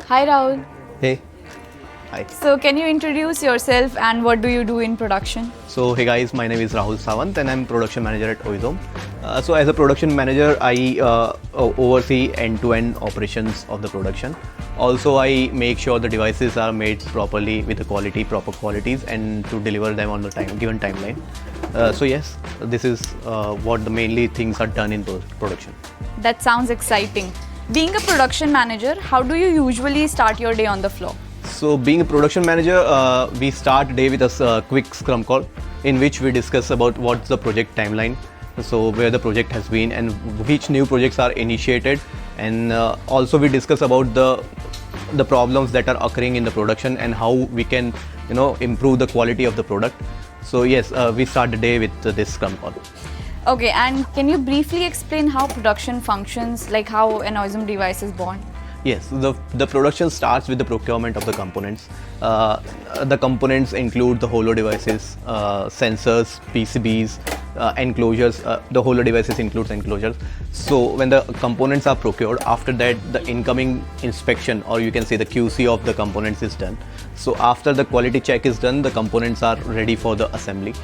Hi Rahul. Hey. Hi. So can you introduce yourself and what do you do in production? So hey guys, my name is Rahul Sawant and I'm production manager at Oizom. So as a production manager, I oversee end-to-end operations of the production. Also, I make sure the devices are made properly with the proper qualities, and to deliver them on the given timeline. So yes, this is what the mainly things are done in production. That sounds exciting. Being a production manager, how do you usually start your day on the floor? So being a production manager, we start day with a quick scrum call in which we discuss about what's the project timeline, so where the project has been and which new projects are initiated, and also we discuss about the problems that are occurring in the production and how we can improve the quality of the product. So yes, we start the day with this scrum call. Okay, and can you briefly explain how production functions, like how an Oizom device is born? Yes, the production starts with the procurement of the components. The components include the holo devices, sensors, PCBs, enclosures. The holo devices includes enclosures. So when the components are procured, after that the incoming inspection, or you can say the QC of the components, is done. So after the quality check is done, the components are ready for the assembly.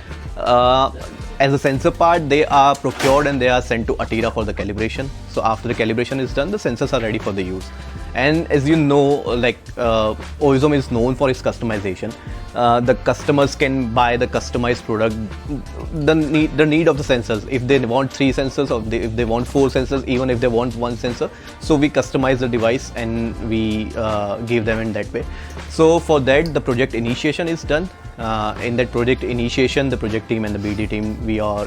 As a sensor part, they are procured and they are sent to Atira for the calibration. So after the calibration is done, the sensors are ready for the use. And as you know, Oizom is known for its customization. The customers can buy the customized product, the need of the sensors. If they want 3 sensors, or if they want 4 sensors, even if they want 1 sensor, so we customize the device and we give them in that way. So for that, the project initiation is done. In that project initiation, the project team and the BD team, we are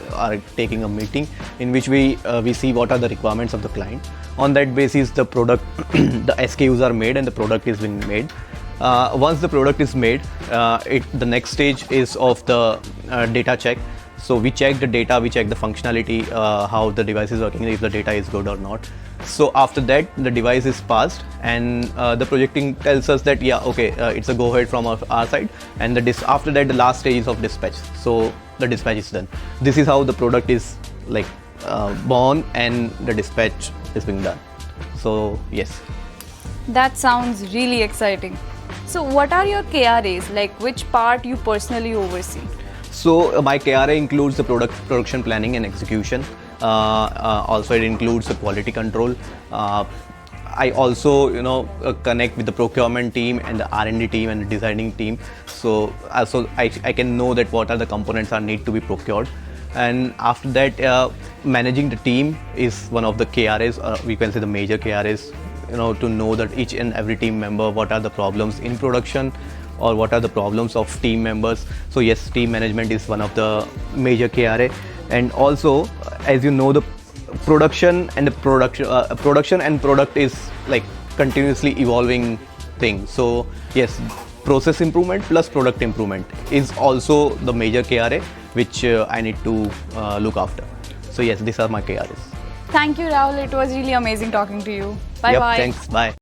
taking a meeting in which we see what are the requirements of the client. On that basis, the product, the SKUs are made and the product is being made. Once the product is made, the next stage is of the data check. So we check the data, we check the functionality, how the device is working, if the data is good or not. So after that, the device is passed, and the project team tells us that yeah, okay, it's a go ahead from our side. And after that, the last stage is of dispatch. So the dispatch is done. This is how the product is born and the dispatch is being done. So yes. That sounds really exciting. So what are your KRAs, like which part you personally oversee? So my KRA includes the production planning and execution. Also it includes the quality control. I also connect with the procurement team and the R&D team and the designing team. So I can know that what are the components that need to be procured. And after that, managing the team is one of the KRAs, we can say the major KRAs, to know that each and every team member, what are the problems in production or what are the problems of team members. So yes, team management is one of the major KRA. And also, as you know, the production and product is like continuously evolving thing. So yes, process improvement plus product improvement is also the major KRA which I need to look after. So yes, these are my KRAs. Thank you Rahul, it was really amazing talking to you. Bye bye. Thanks, bye.